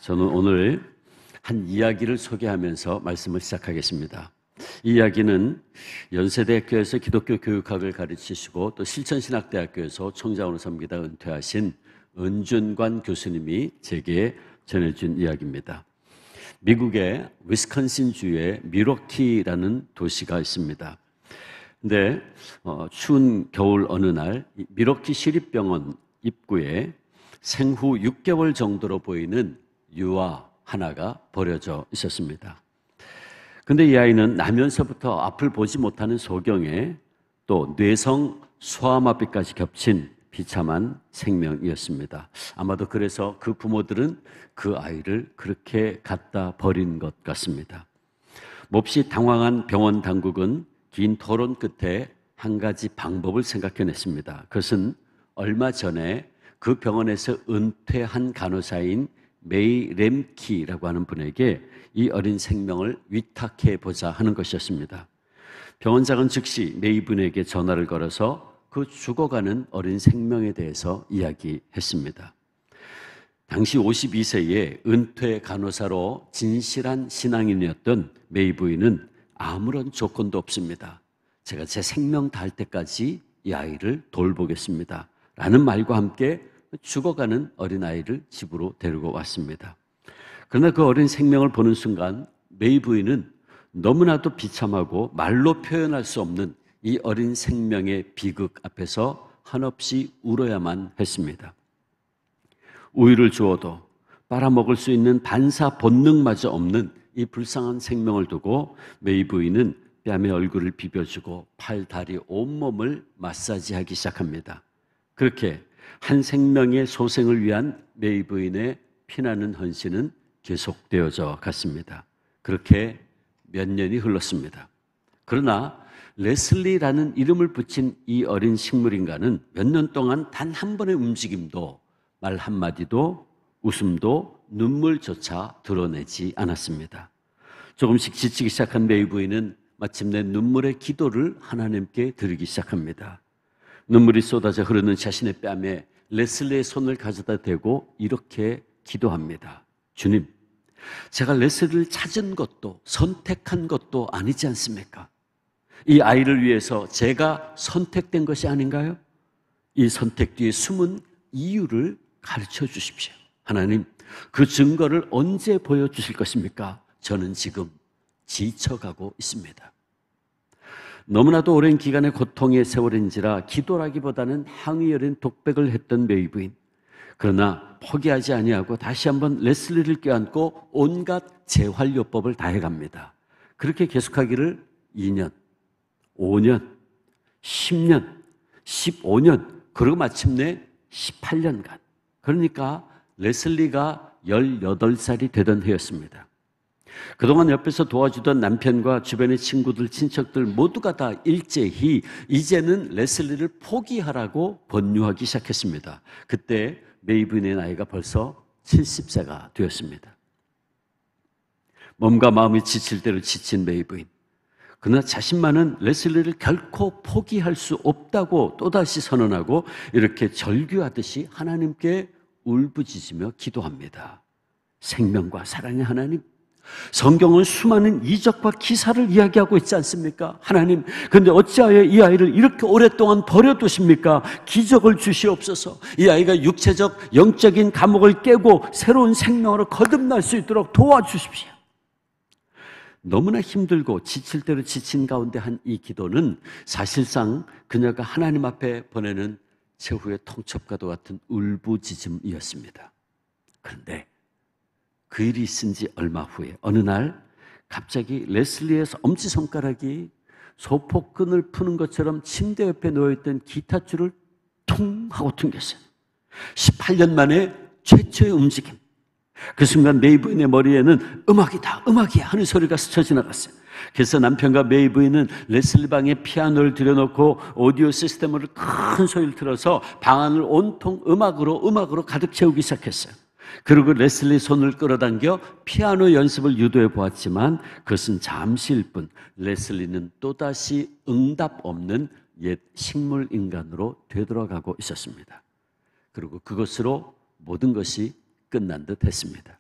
저는 오늘 한 이야기를 소개하면서 말씀을 시작하겠습니다. 이 이야기는 연세대학교에서 기독교 교육학을 가르치시고 또 실천신학대학교에서 총장으로 섬기다 은퇴하신 은준관 교수님이 제게 전해준 이야기입니다. 미국의 위스콘신주의 밀워키라는 도시가 있습니다. 근데 추운 겨울 어느 날 밀워키 시립병원 입구에 생후 6개월 정도로 보이는 유아 하나가 버려져 있었습니다. 근데 이 아이는 나면서부터 앞을 보지 못하는 소경에 또 뇌성 소아마비까지 겹친 비참한 생명이었습니다. 아마도 그래서 그 부모들은 그 아이를 그렇게 갖다 버린 것 같습니다. 몹시 당황한 병원 당국은 긴 토론 끝에 한 가지 방법을 생각해냈습니다. 그것은 얼마 전에 그 병원에서 은퇴한 간호사인 메이 램키라고 하는 분에게 이 어린 생명을 위탁해보자 하는 것이었습니다. 병원장은 즉시 메이 분에게 전화를 걸어서 그 죽어가는 어린 생명에 대해서 이야기했습니다. 당시 52세의 은퇴 간호사로 진실한 신앙인이었던 메이 부인은 아무런 조건도 없습니다. 제가 제 생명 다할 때까지 이 아이를 돌보겠습니다. 라는 말과 함께 죽어가는 어린아이를 집으로 데리고 왔습니다. 그러나 그 어린 생명을 보는 순간 메이 부인은 너무나도 비참하고 말로 표현할 수 없는 이 어린 생명의 비극 앞에서 한없이 울어야만 했습니다. 우유를 주어도 빨아먹을 수 있는 반사 본능마저 없는 이 불쌍한 생명을 두고 메이 부인은 뺨에 얼굴을 비벼주고 팔, 다리, 온몸을 마사지하기 시작합니다. 그렇게 한 생명의 소생을 위한 메이 부인의 피나는 헌신은 계속되어져 갔습니다. 그렇게 몇 년이 흘렀습니다. 그러나 레슬리라는 이름을 붙인 이 어린 식물인간은 몇 년 동안 단 한 번의 움직임도 말 한마디도 웃음도 눈물조차 드러내지 않았습니다. 조금씩 지치기 시작한 메이 부인은 마침내 눈물의 기도를 하나님께 드리기 시작합니다. 눈물이 쏟아져 흐르는 자신의 뺨에 레슬리의 손을 가져다 대고 이렇게 기도합니다. 주님, 제가 레슬리를 찾은 것도 선택한 것도 아니지 않습니까? 이 아이를 위해서 제가 선택된 것이 아닌가요? 이 선택 뒤에 숨은 이유를 가르쳐 주십시오. 하나님, 그 증거를 언제 보여주실 것입니까? 저는 지금 지쳐가고 있습니다. 너무나도 오랜 기간의 고통의 세월인지라 기도라기보다는 항의 어린 독백을 했던 메이 부인. 그러나 포기하지 아니하고 다시 한번 레슬리를 껴안고 온갖 재활요법을 다해갑니다. 그렇게 계속하기를 2년, 5년, 10년, 15년, 그리고 마침내 18년간. 그러니까 레슬리가 18살이 되던 해였습니다. 그동안 옆에서 도와주던 남편과 주변의 친구들, 친척들 모두가 다 일제히 이제는 레슬리를 포기하라고 권유하기 시작했습니다. 그때 메이 부인의 나이가 벌써 70세가 되었습니다. 몸과 마음이 지칠 대로 지친 메이 부인. 그러나 자신만은 레슬리를 결코 포기할 수 없다고 또다시 선언하고 이렇게 절규하듯이 하나님께 울부짖으며 기도합니다. 생명과 사랑의 하나님, 성경은 수많은 이적과 기사를 이야기하고 있지 않습니까? 하나님, 그런데 어찌하여 이 아이를 이렇게 오랫동안 버려두십니까? 기적을 주시옵소서. 이 아이가 육체적, 영적인 감옥을 깨고 새로운 생명으로 거듭날 수 있도록 도와주십시오. 너무나 힘들고 지칠 대로 지친 가운데 한 이 기도는 사실상 그녀가 하나님 앞에 보내는 최후의 통첩과도 같은 울부짖음이었습니다. 그런데 그 일이 있은 지 얼마 후에 어느 날 갑자기 레슬리의 엄지손가락이 소포끈을 푸는 것처럼 침대 옆에 놓여있던 기타줄을 퉁 하고 튕겼어요. 18년 만에 최초의 움직임. 그 순간 메이 부인의 머리에는 음악이다, 음악이야 하는 소리가 스쳐 지나갔어요. 그래서 남편과 메이 부인은 레슬리 방에 피아노를 들여놓고 오디오 시스템으로 큰 소리를 틀어서 방 안을 온통 음악으로 가득 채우기 시작했어요. 그리고 레슬리 손을 끌어당겨 피아노 연습을 유도해 보았지만 그것은 잠시일 뿐. 레슬리는 또다시 응답 없는 옛 식물 인간으로 되돌아가고 있었습니다. 그리고 그것으로 모든 것이 끝난 듯 했습니다.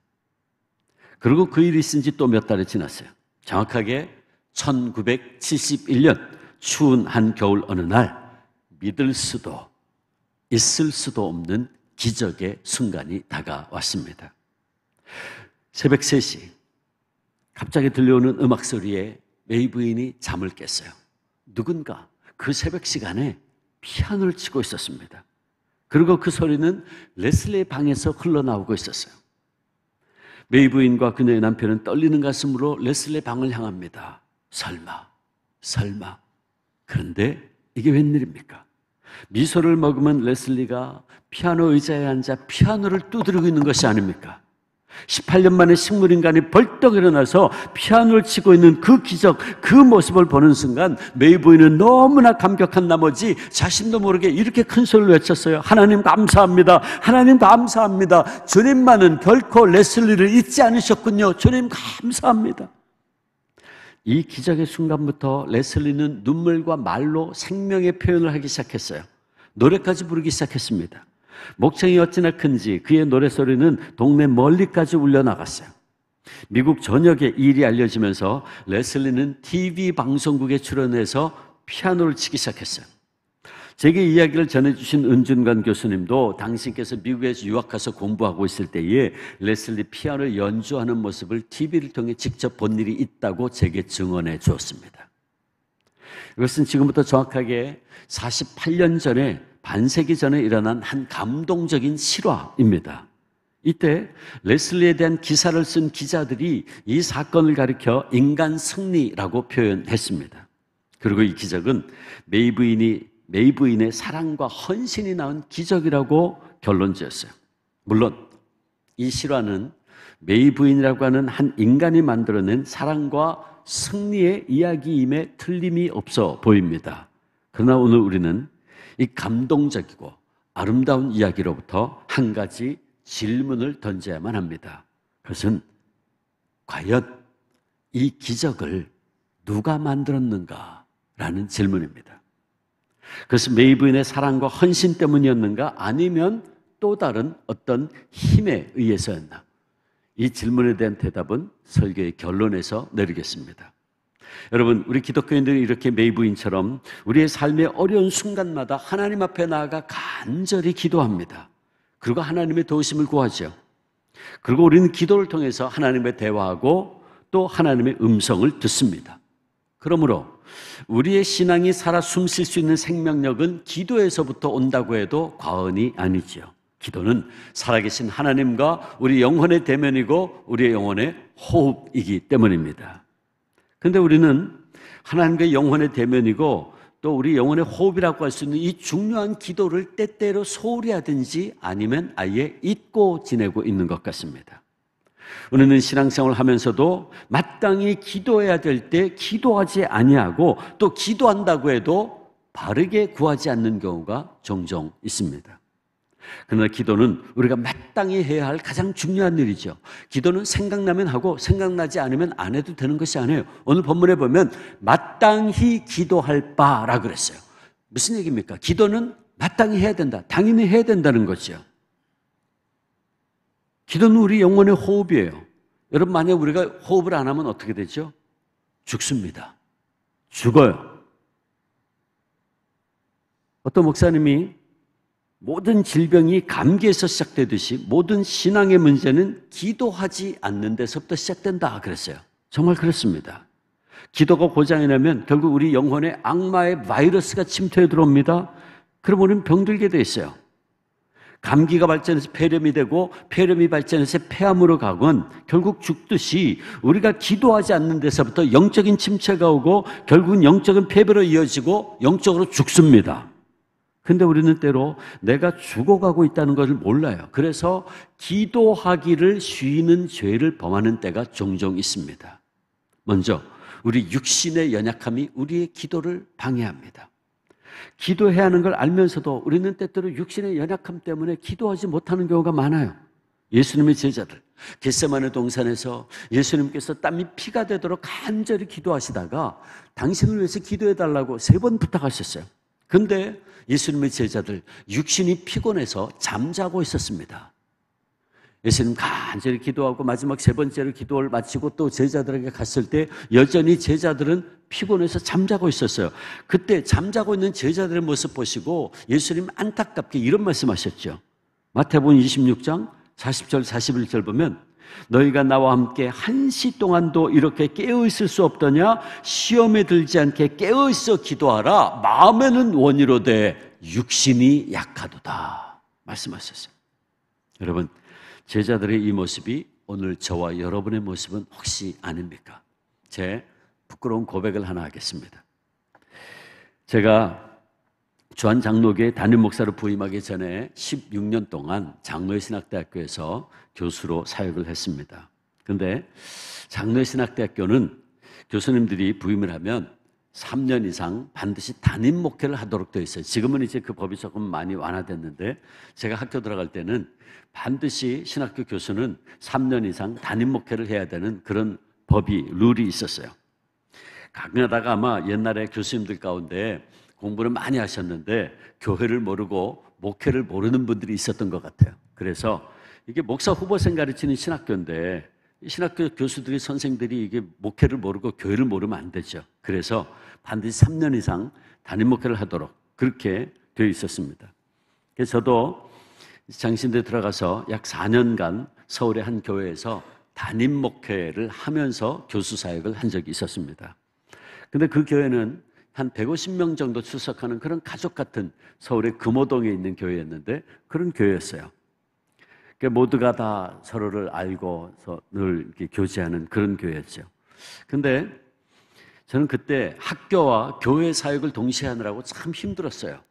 그리고 그 일이 있은 지 또 몇 달이 지났어요. 정확하게 1971년 추운 한 겨울 어느 날 믿을 수도 있을 수도 없는 기적의 순간이 다가왔습니다. 새벽 3시 갑자기 들려오는 음악 소리에 메이 부인이 잠을 깼어요. 누군가 그 새벽 시간에 피아노를 치고 있었습니다. 그리고 그 소리는 레슬리의 방에서 흘러나오고 있었어요. 메이 부인과 그녀의 남편은 떨리는 가슴으로 레슬리의 방을 향합니다. 설마. 그런데 이게 웬일입니까? 미소를 머금은 레슬리가 피아노 의자에 앉아 피아노를 두드리고 있는 것이 아닙니까? 18년 만에 식물인간이 벌떡 일어나서 피아노를 치고 있는 그 기적, 그 모습을 보는 순간 메이 부인은 너무나 감격한 나머지 자신도 모르게 이렇게 큰 소리를 외쳤어요. 하나님 감사합니다. 하나님 감사합니다. 주님만은 결코 레슬리를 잊지 않으셨군요. 주님 감사합니다. 이 기적의 순간부터 레슬리는 눈물과 말로 생명의 표현을 하기 시작했어요. 노래까지 부르기 시작했습니다. 목청이 어찌나 큰지 그의 노래소리는 동네 멀리까지 울려나갔어요. 미국 전역에 이 일이 알려지면서 레슬리는 TV 방송국에 출연해서 피아노를 치기 시작했어요. 제게 이야기를 전해주신 은준관 교수님도 당신께서 미국에서 유학 가서 공부하고 있을 때에 레슬리 피아노를 연주하는 모습을 TV를 통해 직접 본 일이 있다고 제게 증언해 주었습니다. 이것은 지금부터 정확하게 48년 전에 반세기 전에 일어난 한 감동적인 실화입니다. 이때 레슬리에 대한 기사를 쓴 기자들이 이 사건을 가리켜 인간 승리라고 표현했습니다. 그리고 이 기적은 메이 부인의 사랑과 헌신이 낳은 기적이라고 결론 지었어요. 물론 이 실화는 메이 부인이라고 하는 한 인간이 만들어낸 사랑과 승리의 이야기임에 틀림이 없어 보입니다. 그러나 오늘 우리는 이 감동적이고 아름다운 이야기로부터 한 가지 질문을 던져야만 합니다. 그것은 과연 이 기적을 누가 만들었는가라는 질문입니다. 그것은 메이 부인의 사랑과 헌신 때문이었는가 아니면 또 다른 어떤 힘에 의해서였나? 이 질문에 대한 대답은 설교의 결론에서 내리겠습니다. 여러분, 우리 기독교인들이 이렇게 메이 부인처럼 우리의 삶의 어려운 순간마다 하나님 앞에 나아가 간절히 기도합니다. 그리고 하나님의 도우심을 구하죠. 그리고 우리는 기도를 통해서 하나님과 대화하고 또 하나님의 음성을 듣습니다. 그러므로 우리의 신앙이 살아 숨쉴 수 있는 생명력은 기도에서부터 온다고 해도 과언이 아니지요. 기도는 살아계신 하나님과 우리 영혼의 대면이고 우리의 영혼의 호흡이기 때문입니다. 그런데 우리는 하나님과 영혼의 대면이고 또 우리 영혼의 호흡이라고 할 수 있는 이 중요한 기도를 때때로 소홀히 하든지 아니면 아예 잊고 지내고 있는 것 같습니다. 우리는 신앙생활을 하면서도 마땅히 기도해야 될 때 기도하지 아니하고 또 기도한다고 해도 바르게 구하지 않는 경우가 종종 있습니다. 그러나 기도는 우리가 마땅히 해야 할 가장 중요한 일이죠. 기도는 생각나면 하고 생각나지 않으면 안 해도 되는 것이 아니에요. 오늘 본문에 보면 마땅히 기도할 바라 그랬어요. 무슨 얘기입니까? 기도는 마땅히 해야 된다. 당연히 해야 된다는 거죠. 기도는 우리 영혼의 호흡이에요. 여러분, 만약 우리가 호흡을 안 하면 어떻게 되죠? 죽습니다. 죽어요. 어떤 목사님이 모든 질병이 감기에서 시작되듯이 모든 신앙의 문제는 기도하지 않는 데서부터 시작된다 그랬어요. 정말 그렇습니다. 기도가 고장이 나면 결국 우리 영혼에 악마의 바이러스가 침투해 들어옵니다. 그럼 우리는 병들게 돼 있어요. 감기가 발전해서 폐렴이 되고 폐렴이 발전해서 폐암으로 가건 결국 죽듯이 우리가 기도하지 않는 데서부터 영적인 침체가 오고 결국은 영적인 폐배로 이어지고 영적으로 죽습니다. 근데 우리는 때로 내가 죽어가고 있다는 것을 몰라요. 그래서 기도하기를 쉬는 죄를 범하는 때가 종종 있습니다. 먼저 우리 육신의 연약함이 우리의 기도를 방해합니다. 기도해야 하는 걸 알면서도 우리는 때때로 육신의 연약함 때문에 기도하지 못하는 경우가 많아요. 예수님의 제자들 겟세마네 동산에서 예수님께서 땀이 피가 되도록 간절히 기도하시다가 당신을 위해서 기도해달라고 3번 부탁하셨어요. 그런데 예수님의 제자들 육신이 피곤해서 잠자고 있었습니다. 예수님 간절히 기도하고 마지막 세 번째로 기도를 마치고 또 제자들에게 갔을 때 여전히 제자들은 피곤해서 잠자고 있었어요. 그때 잠자고 있는 제자들의 모습 보시고 예수님 안타깝게 이런 말씀하셨죠. 마태복음 26장 40절 41절 보면 너희가 나와 함께 1시 동안도 이렇게 깨어있을 수 없더냐? 시험에 들지 않게 깨어있어 기도하라. 마음에는 원이로되 육신이 약하도다 말씀하셨어요. 여러분, 제자들의 이 모습이 오늘 저와 여러분의 모습은 혹시 아닙니까? 제 부끄러운 고백을 하나 하겠습니다. 제가 주한장로교회 담임 목사로 부임하기 전에 16년 동안 장로의 신학대학교에서 교수로 사역을 했습니다. 그런데 장로의 신학대학교는 교수님들이 부임을 하면 3년 이상 반드시 담임 목회를 하도록 되어 있어요. 지금은 이제 그 법이 조금 많이 완화됐는데 제가 학교 들어갈 때는 반드시 신학교 교수는 3년 이상 담임 목회를 해야 되는 그런 법이, 룰이 있었어요. 가끔가다가 아마 옛날에 교수님들 가운데 공부를 많이 하셨는데 교회를 모르고 목회를 모르는 분들이 있었던 것 같아요. 그래서 이게 목사 후보생 가르치는 신학교인데 신학교 교수들이, 선생들이 이게 목회를 모르고 교회를 모르면 안 되죠. 그래서 반드시 3년 이상 담임 목회를 하도록 그렇게 되어 있었습니다. 그래서 저도 장신대 들어가서 약 4년간 서울의 한 교회에서 담임 목회를 하면서 교수 사역을 한 적이 있었습니다. 근데 그 교회는 한 150명 정도 출석하는 그런 가족 같은 서울의 금호동에 있는 교회였는데 그런 교회였어요. 모두가 다 서로를 알고 늘 이렇게 교제하는 그런 교회였죠. 근데 저는 그때 학교와 교회 사역을 동시에 하느라고 참 힘들었어요.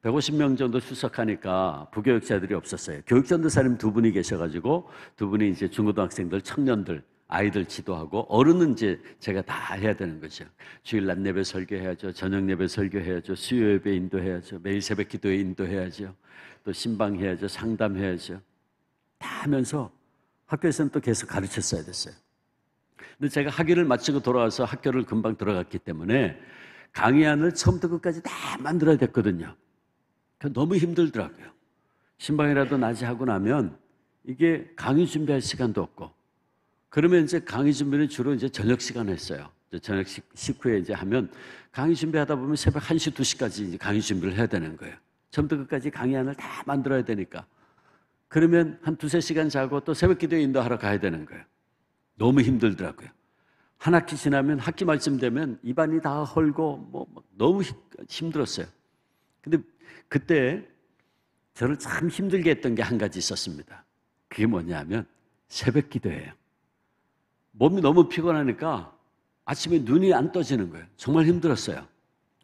150명 정도 출석하니까 부교육자들이 없었어요. 교육전도사님 2분이 계셔가지고 2분이 이제 중고등학생들, 청년들, 아이들 지도하고 어른은 이제 제가 다 해야 되는 거죠. 주일 낮 예배 설교해야죠. 저녁 예배 설교해야죠. 수요 예배 인도해야죠. 매일 새벽 기도에 인도해야죠. 또 신방해야죠. 상담해야죠. 다 하면서 학교에서는 또 계속 가르쳤어야 됐어요. 근데 제가 학위를 마치고 돌아와서 학교를 금방 들어갔기 때문에 강의안을 처음부터 끝까지 다 만들어야 됐거든요. 너무 힘들더라고요. 신방이라도 낮에 하고 나면 이게 강의 준비할 시간도 없고, 그러면 이제 강의 준비는 주로 이제 저녁 시간에 했어요. 저녁 식후에 이제 하면 강의 준비하다 보면 새벽 1시, 2시까지 이제 강의 준비를 해야 되는 거예요. 처음부터 끝까지 강의안을 다 만들어야 되니까. 그러면 한 2-3시간 자고 또 새벽 기도에 인도하러 가야 되는 거예요. 너무 힘들더라고요. 한 학기 지나면 학기 말쯤 되면 입안이 다 헐고 너무 힘들었어요. 근데 그때 저를 참 힘들게 했던 게 한 가지 있었습니다. 그게 뭐냐면 새벽 기도예요. 몸이 너무 피곤하니까 아침에 눈이 안 떠지는 거예요. 정말 힘들었어요.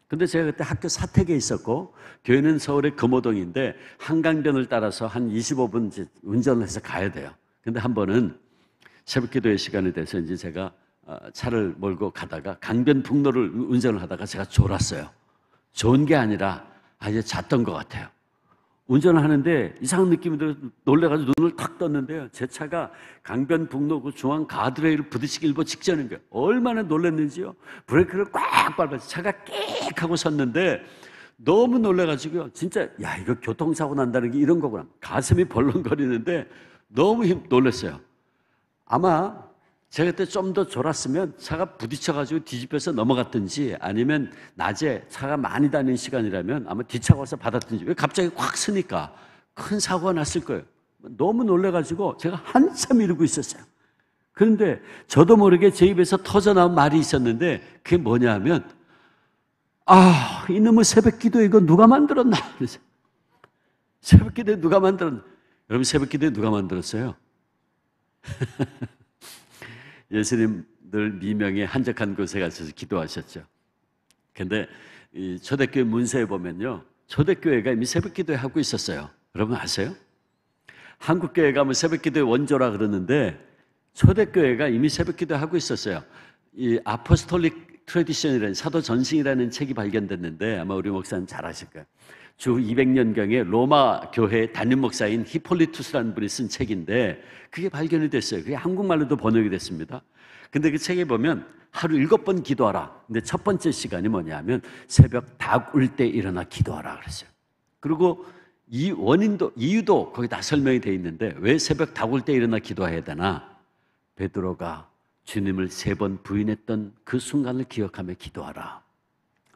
근데 제가 그때 학교 사택에 있었고 교회는 서울의 금호동인데 한강변을 따라서 한 25분 이제 운전을 해서 가야 돼요. 근데 한 번은 새벽 기도의 시간이 돼서 이제 제가 차를 몰고 가다가 강변북로를 운전을 하다가 제가 졸았어요. 좋은 게 아니라 이제 잤던 것 같아요. 운전을 하는데 이상한 느낌이 들어서 놀래가지고 눈을 탁 떴는데요. 제 차가 강변북로 그 중앙 가드레일을 부딪히기 일보 직전인 거예요. 얼마나 놀랐는지요. 브레이크를 꽉 밟아서 차가 끽 하고 섰는데 너무 놀래가지고요. 진짜 야 이거 교통사고 난다는 게 이런 거구나. 가슴이 벌렁거리는데 너무 놀랐어요. 아마 제가 그때 좀 더 졸았으면 차가 부딪혀가지고 뒤집혀서 넘어갔든지 아니면 낮에 차가 많이 다니는 시간이라면 아마 뒤차가 와서 받았든지, 왜 갑자기 확 서니까 큰 사고가 났을 거예요. 너무 놀래가지고 제가 한참 이러고 있었어요. 그런데 저도 모르게 제 입에서 터져나온 말이 있었는데 그게 뭐냐 하면 이놈의 새벽 기도 이거 누가 만들었나? 새벽 기도에 누가 만들었나? 여러분 새벽 기도에 누가 만들었어요? 예수님 늘 미명에 한적한 곳에 가셔서 기도하셨죠. 근데 이 초대교회 문서에 보면요, 초대교회가 이미 새벽기도회 하고 있었어요. 여러분 아세요? 한국교회 가면 새벽기도회 원조라 그러는데 초대교회가 이미 새벽기도 하고 있었어요. 이 아포스톨릭 트래디션이라는 사도 전승이라는 책이 발견됐는데 아마 우리 목사님 잘 아실 거예요. 주 200년경에 로마 교회 담임 목사인 히폴리투스라는 분이 쓴 책인데 그게 발견이 됐어요. 그게 한국말로도 번역이 됐습니다. 근데 그 책에 보면 하루 7번 기도하라. 근데 첫 번째 시간이 뭐냐면 새벽 닭 울 때 일어나 기도하라 그랬어요. 그리고 이 원인도, 이유도 거기 다 설명이 되어 있는데 왜 새벽 다굴 때 일어나 기도해야 되나? 베드로가 주님을 3번 부인했던 그 순간을 기억하며 기도하라.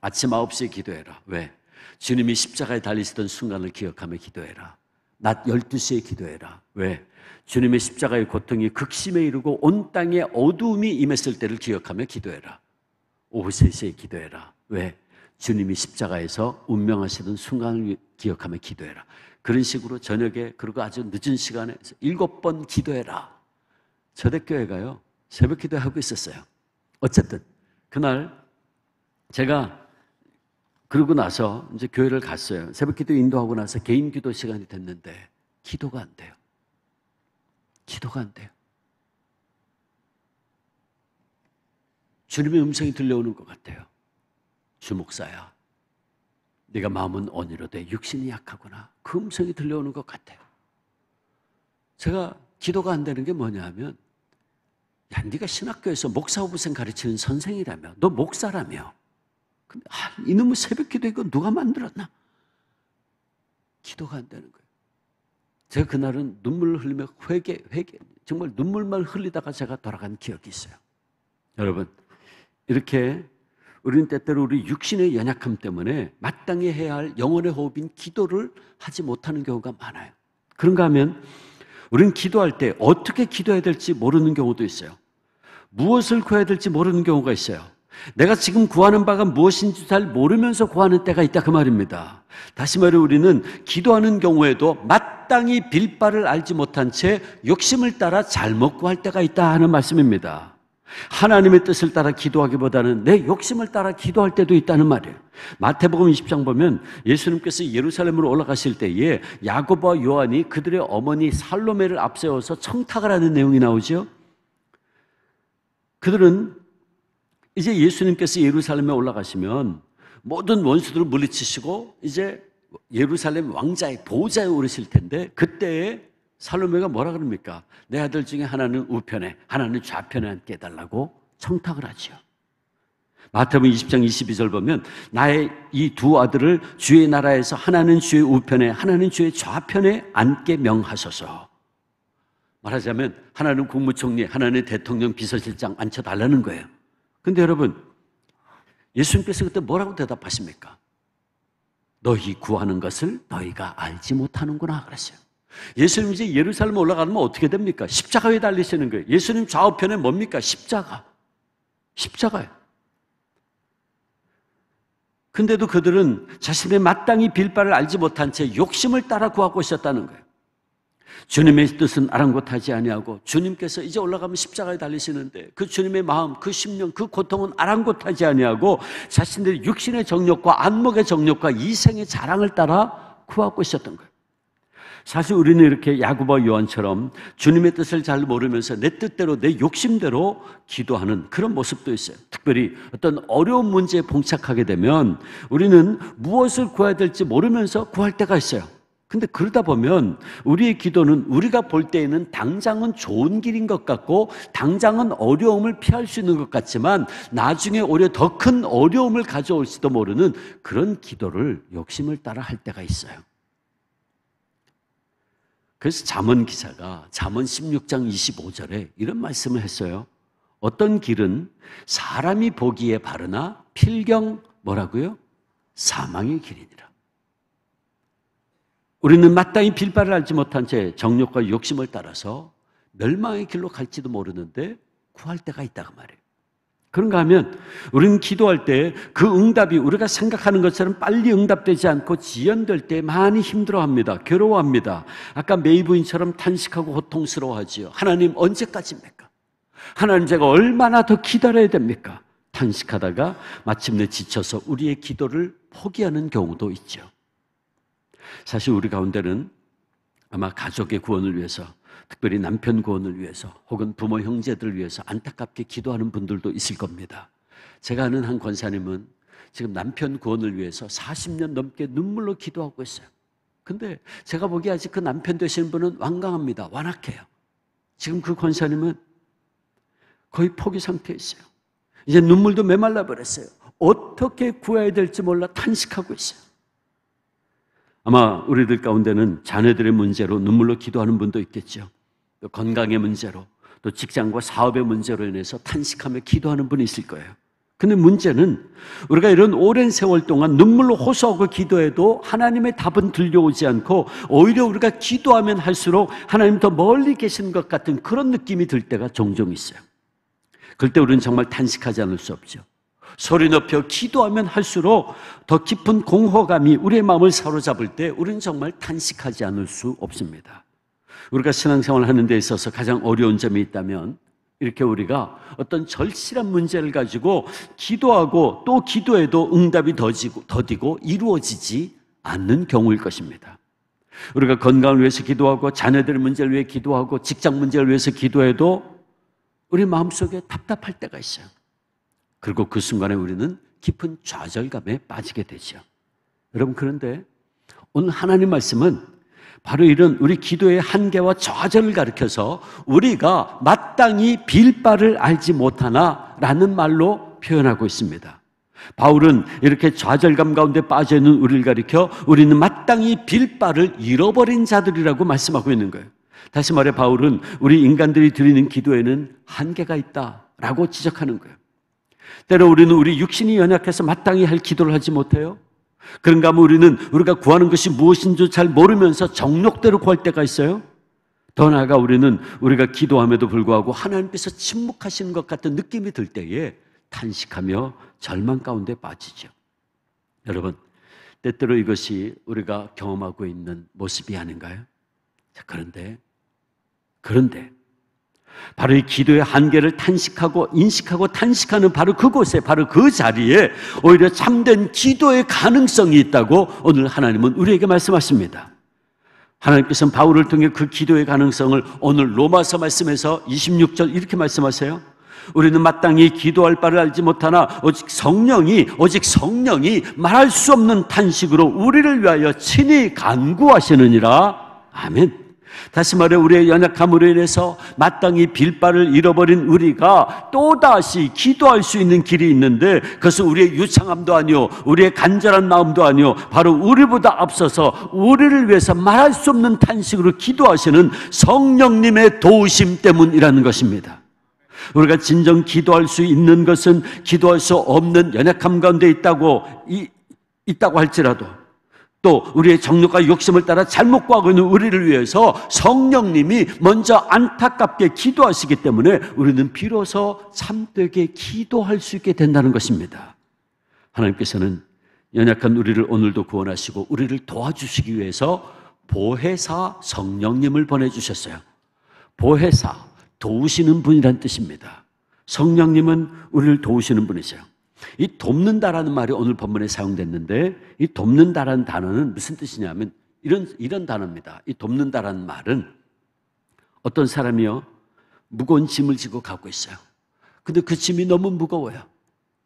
아침 9시에 기도해라. 왜? 주님이 십자가에 달리시던 순간을 기억하며 기도해라. 낮 12시에 기도해라. 왜? 주님의 십자가의 고통이 극심에 이르고 온 땅에 어두움이 임했을 때를 기억하며 기도해라. 오후 3시에 기도해라. 왜? 주님이 십자가에서 운명하시던 순간을 기억하며 기도해라. 그런 식으로 저녁에 그리고 아주 늦은 시간에 7번 기도해라. 초대교회가요 새벽 기도하고 있었어요. 어쨌든 그날 제가 그러고 나서 이제 교회를 갔어요. 새벽 기도 인도하고 나서 개인 기도 시간이 됐는데 기도가 안 돼요. 기도가 안 돼요. 주님의 음성이 들려오는 것 같아요. 주 목사야, 네가 마음은 온유로되 육신이 약하구나. 그 음성이 들려오는 것 같아요. 제가 기도가 안 되는 게 뭐냐 하면, 야, 네가 신학교에서 목사후부생 가르치는 선생이라며, 너 목사라며, 근데 이놈의 새벽 기도 이거 누가 만들었나? 기도가 안 되는 거예요. 제가 그날은 눈물을 흘리며 회개, 정말 눈물만 흘리다가 제가 돌아간 기억이 있어요. 여러분, 이렇게 우리는 때때로 우리 육신의 연약함 때문에 마땅히 해야 할 영혼의 호흡인 기도를 하지 못하는 경우가 많아요. 그런가 하면 우리는 기도할 때 어떻게 기도해야 될지 모르는 경우도 있어요. 무엇을 구해야 될지 모르는 경우가 있어요. 내가 지금 구하는 바가 무엇인지 잘 모르면서 구하는 때가 있다 그 말입니다. 다시 말해 우리는 기도하는 경우에도 마땅히 빌 바를 알지 못한 채 욕심을 따라 잘못 구할 때가 있다 하는 말씀입니다. 하나님의 뜻을 따라 기도하기보다는 내 욕심을 따라 기도할 때도 있다는 말이에요. 마태복음 20장 보면 예수님께서 예루살렘으로 올라가실 때에 야고보와 요한이 그들의 어머니 살로메를 앞세워서 청탁을 하는 내용이 나오죠. 그들은 이제 예수님께서 예루살렘에 올라가시면 모든 원수들을 물리치시고 이제 예루살렘 왕자의 보좌에 오르실 텐데, 그때에 살로메가 뭐라 그럽니까? 내 아들 중에 하나는 우편에, 하나는 좌편에 앉게 해달라고 청탁을 하죠. 마태복음 20장 22절 보면 나의 이 두 아들을 주의 나라에서 하나는 주의 우편에, 하나는 주의 좌편에 앉게 명하소서. 말하자면 하나는 국무총리, 하나는 대통령 비서실장 앉혀달라는 거예요. 근데 여러분, 예수님께서 그때 뭐라고 대답하십니까? 너희 구하는 것을 너희가 알지 못하는구나 그랬어요. 예수님 이제 예루살렘에 올라가면 어떻게 됩니까? 십자가에 달리시는 거예요. 예수님 좌우편에 뭡니까? 십자가예요. 근데도 그들은 자신의 마땅히 빌 바를 알지 못한 채 욕심을 따라 구하고 있었다는 거예요. 주님의 뜻은 아랑곳하지 아니하고 주님께서 이제 올라가면 십자가에 달리시는데 그 주님의 마음, 그 심령, 그 고통은 아랑곳하지 아니하고 자신들의 육신의 정욕과 안목의 정욕과 이생의 자랑을 따라 구하고 있었던 거예요. 사실 우리는 이렇게 야고보와 요한처럼 주님의 뜻을 잘 모르면서 내 뜻대로 내 욕심대로 기도하는 그런 모습도 있어요. 특별히 어떤 어려운 문제에 봉착하게 되면 우리는 무엇을 구해야 될지 모르면서 구할 때가 있어요. 근데 그러다 보면 우리의 기도는 우리가 볼 때에는 당장은 좋은 길인 것 같고 당장은 어려움을 피할 수 있는 것 같지만 나중에 오히려 더 큰 어려움을 가져올지도 모르는 그런 기도를 욕심을 따라 할 때가 있어요. 그래서 잠언 기자가 잠언 16장 25절에 이런 말씀을 했어요. 어떤 길은 사람이 보기에 바르나 필경 뭐라고요? 사망의 길이니라. 우리는 마땅히 빌 바를 알지 못한 채 정욕과 욕심을 따라서 멸망의 길로 갈지도 모르는데 구할 때가 있다고 말해요. 그런가 하면 우리는 기도할 때 그 응답이 우리가 생각하는 것처럼 빨리 응답되지 않고 지연될 때 많이 힘들어합니다. 괴로워합니다. 아까 메이부인처럼 탄식하고 고통스러워하지요. 하나님 언제까지입니까? 하나님 제가 얼마나 더 기다려야 됩니까? 탄식하다가 마침내 지쳐서 우리의 기도를 포기하는 경우도 있죠. 사실 우리 가운데는 아마 가족의 구원을 위해서, 특별히 남편 구원을 위해서 혹은 부모 형제들을 위해서 안타깝게 기도하는 분들도 있을 겁니다. 제가 아는 한 권사님은 지금 남편 구원을 위해서 40년 넘게 눈물로 기도하고 있어요. 근데 제가 보기에 아직 그 남편 되시는 분은 완강합니다. 완악해요. 지금 그 권사님은 거의 포기 상태에 있어요. 이제 눈물도 메말라 버렸어요. 어떻게 구해야 될지 몰라 탄식하고 있어요. 아마 우리들 가운데는 자녀들의 문제로 눈물로 기도하는 분도 있겠죠. 또 건강의 문제로, 또 직장과 사업의 문제로 인해서 탄식하며 기도하는 분이 있을 거예요. 근데 문제는 우리가 이런 오랜 세월 동안 눈물로 호소하고 기도해도 하나님의 답은 들려오지 않고 오히려 우리가 기도하면 할수록 하나님 더 멀리 계신 것 같은 그런 느낌이 들 때가 종종 있어요. 그럴 때 우리는 정말 탄식하지 않을 수 없죠. 소리 높여 기도하면 할수록 더 깊은 공허감이 우리의 마음을 사로잡을 때 우리는 정말 탄식하지 않을 수 없습니다. 우리가 신앙생활을 하는 데 있어서 가장 어려운 점이 있다면 이렇게 우리가 어떤 절실한 문제를 가지고 기도하고 또 기도해도 응답이 더디고 이루어지지 않는 경우일 것입니다. 우리가 건강을 위해서 기도하고 자녀들의 문제를 위해 기도하고 직장 문제를 위해서 기도해도 우리 마음속에 답답할 때가 있어요. 그리고 그 순간에 우리는 깊은 좌절감에 빠지게 되죠. 여러분, 그런데 오늘 하나님 말씀은 바로 이런 우리 기도의 한계와 좌절을 가리켜서 우리가 마땅히 빌 바를 알지 못하나 라는 말로 표현하고 있습니다. 바울은 이렇게 좌절감 가운데 빠져있는 우리를 가리켜 우리는 마땅히 빌 바를 잃어버린 자들이라고 말씀하고 있는 거예요. 다시 말해 바울은 우리 인간들이 드리는 기도에는 한계가 있다라고 지적하는 거예요. 때로 우리는 우리 육신이 연약해서 마땅히 할 기도를 하지 못해요. 그런가 하면 우리는 우리가 구하는 것이 무엇인 줄 잘 모르면서 정욕대로 구할 때가 있어요. 더 나아가 우리는 우리가 기도함에도 불구하고 하나님께서 침묵하시는 것 같은 느낌이 들 때에 탄식하며 절망 가운데 빠지죠. 여러분, 때때로 이것이 우리가 경험하고 있는 모습이 아닌가요? 자, 그런데 바로 이 기도의 한계를 탄식하고 인식하고 탄식하는 바로 그곳에, 바로 그 자리에 오히려 참된 기도의 가능성이 있다고 오늘 하나님은 우리에게 말씀하십니다. 하나님께서는 바울을 통해 그 기도의 가능성을 오늘 로마서 말씀에서 26절 이렇게 말씀하세요. 우리는 마땅히 기도할 바를 알지 못하나 오직 성령이 말할 수 없는 탄식으로 우리를 위하여 친히 간구하시느니라. 아멘. 다시 말해 우리의 연약함으로 인해서 마땅히 빌 바를 잃어버린 우리가 또다시 기도할 수 있는 길이 있는데 그것은 우리의 유창함도 아니요 우리의 간절한 마음도 아니요 바로 우리보다 앞서서 우리를 위해서 말할 수 없는 탄식으로 기도하시는 성령님의 도우심 때문이라는 것입니다. 우리가 진정 기도할 수 있는 것은 기도할 수 없는 연약함 가운데 있다고 할지라도 또 우리의 정욕과 욕심을 따라 잘못 구하고 있는 우리를 위해서 성령님이 먼저 안타깝게 기도하시기 때문에 우리는 비로소 참되게 기도할 수 있게 된다는 것입니다. 하나님께서는 연약한 우리를 오늘도 구원하시고 우리를 도와주시기 위해서 보혜사 성령님을 보내주셨어요. 보혜사, 도우시는 분이란 뜻입니다. 성령님은 우리를 도우시는 분이세요. 이 돕는다라는 말이 오늘 본문에 사용됐는데 이 돕는다라는 단어는 무슨 뜻이냐면 이런 단어입니다. 이 돕는다라는 말은 어떤 사람이요 무거운 짐을 지고 가고 있어요. 근데 그 짐이 너무 무거워요.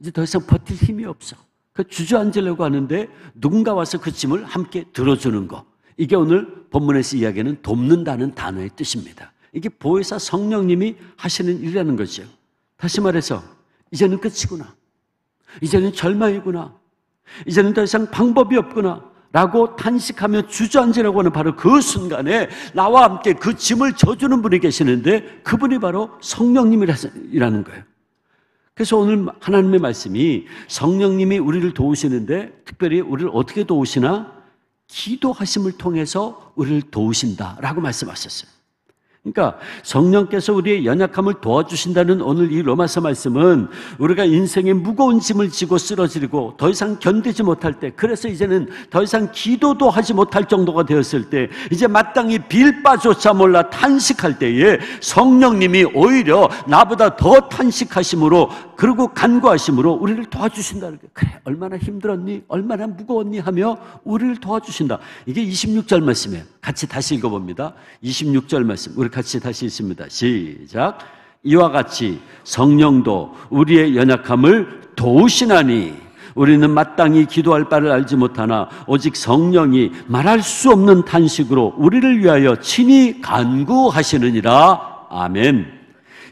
이제 더 이상 버틸 힘이 없어. 그 주저앉으려고 하는데 누군가 와서 그 짐을 함께 들어주는 거. 이게 오늘 본문에서 이야기하는 돕는다는 단어의 뜻입니다. 이게 보혜사 성령님이 하시는 일이라는 거죠. 다시 말해서 이제는 끝이구나. 이제는 절망이구나. 이제는 더 이상 방법이 없구나 라고 탄식하며 주저앉으려고 하는 바로 그 순간에 나와 함께 그 짐을 져주는 분이 계시는데 그분이 바로 성령님이라는 거예요. 그래서 오늘 하나님의 말씀이 성령님이 우리를 도우시는데 특별히 우리를 어떻게 도우시나? 기도하심을 통해서 우리를 도우신다라고 말씀하셨어요. 그러니까 성령께서 우리의 연약함을 도와주신다는 오늘 이 로마서 말씀은 우리가 인생의 무거운 짐을 지고 쓰러지고 더 이상 견디지 못할 때, 그래서 이제는 더 이상 기도도 하지 못할 정도가 되었을 때, 이제 마땅히 빌 바조차 몰라 탄식할 때에 성령님이 오히려 나보다 더 탄식하심으로 그리고 간구하심으로 우리를 도와주신다는 거예요. 그래, 얼마나 힘들었니? 얼마나 무거웠니? 하며 우리를 도와주신다. 이게 26절 말씀이에요. 같이 다시 읽어봅니다. 26절 말씀 우리 같이 다시 읽습니다. 시작. 이와 같이 성령도 우리의 연약함을 도우시나니 우리는 마땅히 기도할 바를 알지 못하나 오직 성령이 말할 수 없는 탄식으로 우리를 위하여 친히 간구하시느니라. 아멘.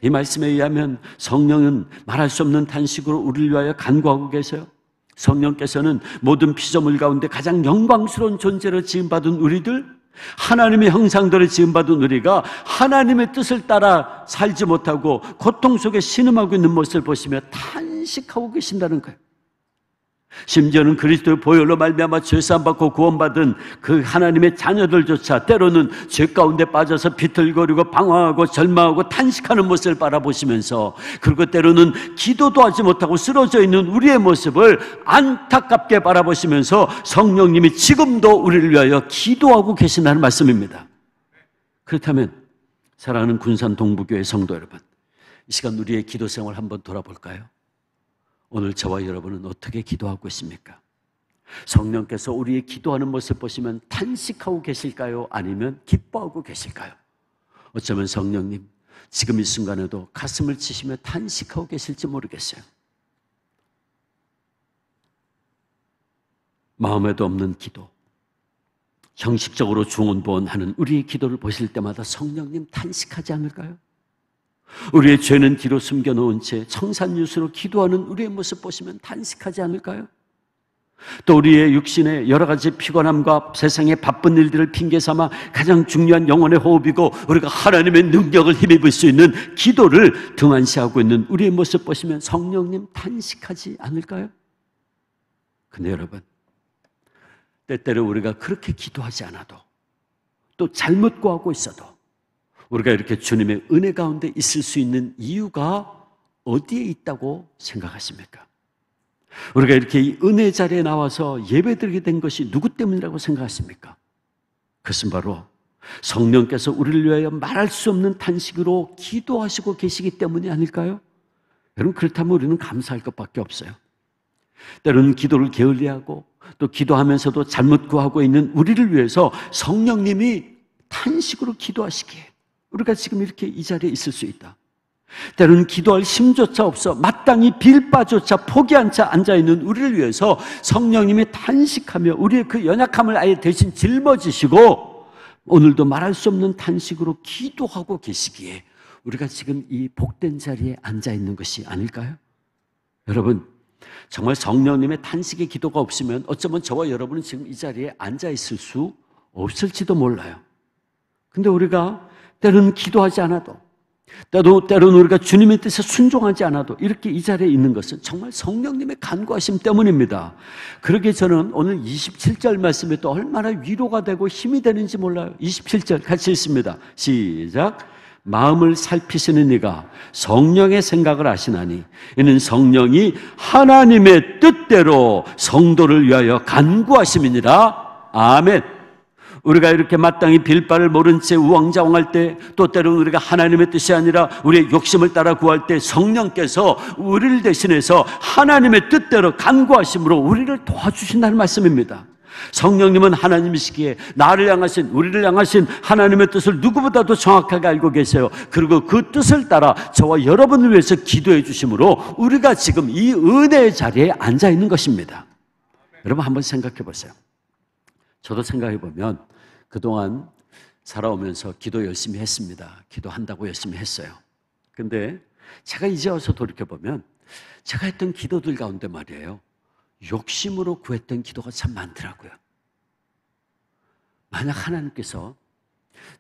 이 말씀에 의하면 성령은 말할 수 없는 탄식으로 우리를 위하여 간구하고 계세요. 성령께서는 모든 피조물 가운데 가장 영광스러운 존재로 지음받은 우리들, 하나님의 형상대로 지음받은 우리가 하나님의 뜻을 따라 살지 못하고 고통 속에 신음하고 있는 모습을 보시며 탄식하고 계신다는 거예요. 심지어는 그리스도의 보혈로 말미암아 죄사함받고 구원받은 그 하나님의 자녀들조차 때로는 죄 가운데 빠져서 비틀거리고 방황하고 절망하고 탄식하는 모습을 바라보시면서, 그리고 때로는 기도도 하지 못하고 쓰러져 있는 우리의 모습을 안타깝게 바라보시면서 성령님이 지금도 우리를 위하여 기도하고 계신다는 말씀입니다. 그렇다면 사랑하는 군산 동부교회 성도 여러분, 이 시간 우리의 기도 생활 한번 돌아볼까요? 오늘 저와 여러분은 어떻게 기도하고 있습니까? 성령께서 우리의 기도하는 모습 보시면 탄식하고 계실까요? 아니면 기뻐하고 계실까요? 어쩌면 성령님 지금 이 순간에도 가슴을 치시며 탄식하고 계실지 모르겠어요. 마음에도 없는 기도, 형식적으로 중언부언하는 우리의 기도를 보실 때마다 성령님 탄식하지 않을까요? 우리의 죄는 뒤로 숨겨놓은 채 청산유수로 기도하는 우리의 모습 보시면 탄식하지 않을까요? 또 우리의 육신의 여러 가지 피곤함과 세상의 바쁜 일들을 핑계삼아 가장 중요한 영혼의 호흡이고 우리가 하나님의 능력을 힘입을 수 있는 기도를 등한시하고 있는 우리의 모습 보시면 성령님 탄식하지 않을까요? 근데 여러분, 때때로 우리가 그렇게 기도하지 않아도, 또 잘못 구하고 있어도 우리가 이렇게 주님의 은혜 가운데 있을 수 있는 이유가 어디에 있다고 생각하십니까? 우리가 이렇게 이 은혜 자리에 나와서 예배드리게 된 것이 누구 때문이라고 생각하십니까? 그것은 바로 성령께서 우리를 위하여 말할 수 없는 탄식으로 기도하시고 계시기 때문이 아닐까요? 여러분, 그렇다면 우리는 감사할 것밖에 없어요. 때로는 기도를 게을리하고 또 기도하면서도 잘못 구하고 있는 우리를 위해서 성령님이 탄식으로 기도하시기에 우리가 지금 이렇게 이 자리에 있을 수 있다. 때로는 기도할 힘조차 없어 마땅히 빌 바조차 포기한 채 앉아있는 우리를 위해서 성령님이 탄식하며 우리의 그 연약함을 아예 대신 짊어지시고 오늘도 말할 수 없는 탄식으로 기도하고 계시기에 우리가 지금 이 복된 자리에 앉아있는 것이 아닐까요? 여러분, 정말 성령님의 탄식의 기도가 없으면 어쩌면 저와 여러분은 지금 이 자리에 앉아있을 수 없을지도 몰라요. 근데 우리가 때로는 기도하지 않아도, 때로는 우리가 주님의 뜻에 순종하지 않아도 이렇게 이 자리에 있는 것은 정말 성령님의 간구하심 때문입니다. 그러기에 저는 오늘 27절 말씀이 또 얼마나 위로가 되고 힘이 되는지 몰라요. 27절 같이 읽습니다. 시작. 마음을 살피시는 이가 성령의 생각을 아시나니 이는 성령이 하나님의 뜻대로 성도를 위하여 간구하심이니라. 아멘. 우리가 이렇게 마땅히 빌 바를 모른 채 우왕좌왕할 때, 또 때로는 우리가 하나님의 뜻이 아니라 우리의 욕심을 따라 구할 때 성령께서 우리를 대신해서 하나님의 뜻대로 간구하심으로 우리를 도와주신다는 말씀입니다. 성령님은 하나님이시기에 나를 향하신, 우리를 향하신 하나님의 뜻을 누구보다도 정확하게 알고 계세요. 그리고 그 뜻을 따라 저와 여러분을 위해서 기도해 주심으로 우리가 지금 이 은혜의 자리에 앉아 있는 것입니다. 여러분 한번 생각해 보세요. 저도 생각해 보면 그동안 살아오면서 기도 열심히 했습니다. 기도한다고 열심히 했어요. 근데 제가 이제 와서 돌이켜보면 제가 했던 기도들 가운데 말이에요, 욕심으로 구했던 기도가 참 많더라고요. 만약 하나님께서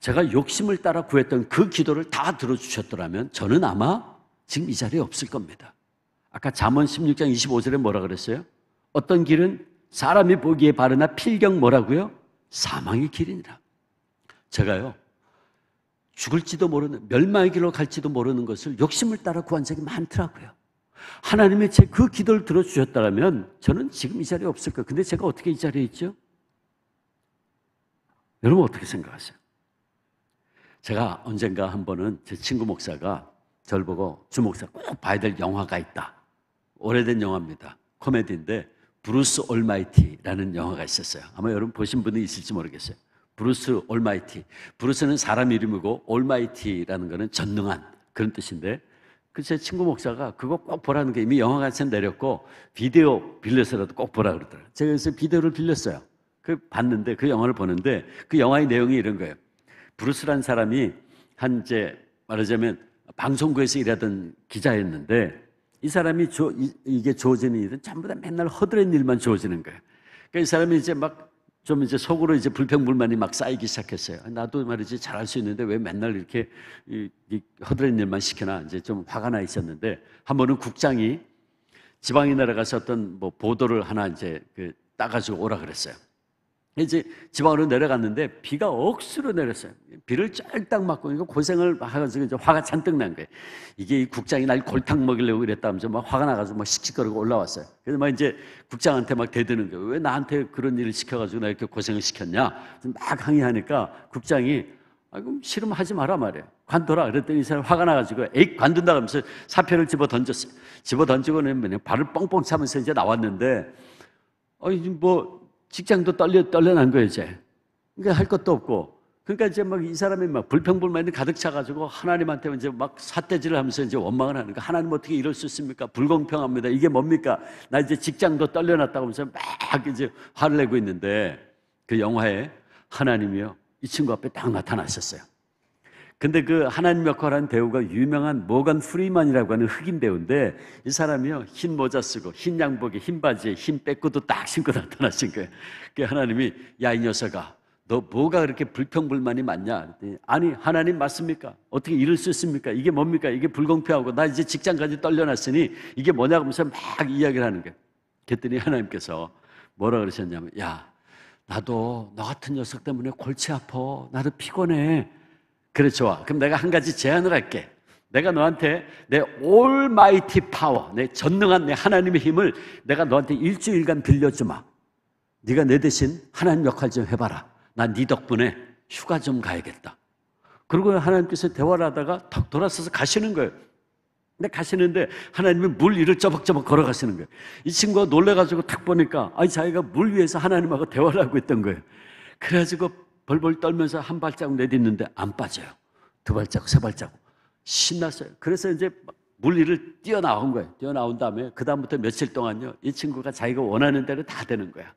제가 욕심을 따라 구했던 그 기도를 다 들어주셨더라면 저는 아마 지금 이 자리에 없을 겁니다. 아까 잠언 16장 25절에 뭐라 그랬어요? 어떤 길은 사람이 보기에 바르나 필경 뭐라고요? 사망의 길이니라. 제가요, 죽을지도 모르는, 멸망의 길로 갈지도 모르는 것을 욕심을 따라 구한 적이 많더라고요. 하나님의 제 그 기도를 들어주셨다면 저는 지금 이 자리에 없을 거예요. 근데 제가 어떻게 이 자리에 있죠? 여러분 어떻게 생각하세요? 제가 언젠가 한 번은 제 친구 목사가 저를 보고 주 목사 꼭 봐야 될 영화가 있다. 오래된 영화입니다. 코미디인데 브루스 올마이티라는 영화가 있었어요. 아마 여러분 보신 분이 있을지 모르겠어요. 브루스 올마이티. 브루스는 사람 이름이고 올마이티라는 거는 전능한 그런 뜻인데, 그 제 친구 목사가 그거 꼭 보라는 게, 이미 영화관에서 내렸고 비디오 빌려서라도 꼭 보라 그러더라고요. 제가 그래서 비디오를 빌렸어요. 그 봤는데, 그 영화를 보는데 그 영화의 내용이 이런 거예요. 브루스란 사람이 한 이제 말하자면 방송국에서 일하던 기자였는데 이 사람이 이게 주어지는 일은 전부 다 맨날 허드렛 일만 주어지는 거예요. 그러니까 이 사람이 이제 막 좀 이제 속으로 이제 불평불만이 막 쌓이기 시작했어요. 나도 말이지 잘할 수 있는데 왜 맨날 이렇게 이 허드렛 일만 시키나 이제 좀 화가 나 있었는데 한 번은 국장이 지방에 내려가서 어떤 뭐 보도를 하나 이제 따가지고 오라 그랬어요. 이제 지방으로 내려갔는데 비가 억수로 내렸어요. 비를 쫄딱 맞고 이거 고생을 해가지고 이제 화가 잔뜩 난 거예요. 이게 이 국장이 날 골탕 먹이려고 이랬다면서 막 화가 나가지고 막 씩씩거리고 올라왔어요. 그래서 막 이제 국장한테 막 대드는 거예요. 왜 나한테 그런 일을 시켜가지고 나 이렇게 고생을 시켰냐? 막 항의하니까 국장이 그럼 싫으면 하지 마라 말이에요. 관둬라. 그랬더니 이 사람 화가 나가지고 에이 관둔다 그러면서 사표를 집어 던졌어요. 집어 던지고는 발을 뻥뻥 차면서 이제 나왔는데 뭐 직장도 떨려난 거예요, 이제. 그러니까 할 것도 없고. 그러니까 이제 막 이 사람이 막 불평불만이 가득 차가지고 하나님한테 이제 막 삿대질을 하면서 이제 원망을 하는 거야. 하나님 어떻게 이럴 수 있습니까? 불공평합니다. 이게 뭡니까? 나 이제 직장도 떨려놨다고 하면서 막 이제 화를 내고 있는데 그 영화에 하나님이요. 이 친구 앞에 딱 나타나셨어요. 근데 그 하나님 역할을 한 배우가 유명한 모건 프리만이라고 하는 흑인 배우인데 이 사람이요 흰 모자 쓰고 흰 양복에 흰 바지에 흰 빼꾸도 딱 신고 나타나신 거예요. 그 하나님이 야 이 녀석아 너 뭐가 그렇게 불평불만이 많냐? 아니 하나님 맞습니까? 어떻게 이럴 수 있습니까? 이게 뭡니까? 이게 불공평하고 나 이제 직장까지 떨려놨으니 이게 뭐냐고 하면서 막 이야기를 하는 거예요. 그랬더니 하나님께서 뭐라 그러셨냐면 야 나도 너 같은 녀석 때문에 골치 아파. 나도 피곤해. 그래 좋아. 그럼 내가 한 가지 제안을 할게. 내가 너한테 내 올마이티 파워, 내 전능한 내 하나님의 힘을 내가 너한테 일주일간 빌려주마. 네가 내 대신 하나님 역할 좀 해봐라. 난 네 덕분에 휴가 좀 가야겠다. 그리고 하나님께서 대화를 하다가 턱 돌아서서 가시는 거예요. 근데 가시는데 하나님이 물 위를 저벅저벅 걸어가시는 거예요. 이 친구가 놀래가지고 탁 보니까 자기가 물 위에서 하나님하고 대화를 하고 있던 거예요. 그래가지고 벌벌 떨면서 한 발자국 내딛는데 안 빠져요. 두 발자국, 세 발자국. 신났어요. 그래서 이제 물 위를 뛰어나온 거예요. 뛰어나온 다음에 그 다음부터 며칠 동안요. 이 친구가 자기가 원하는 대로 다 되는 거야.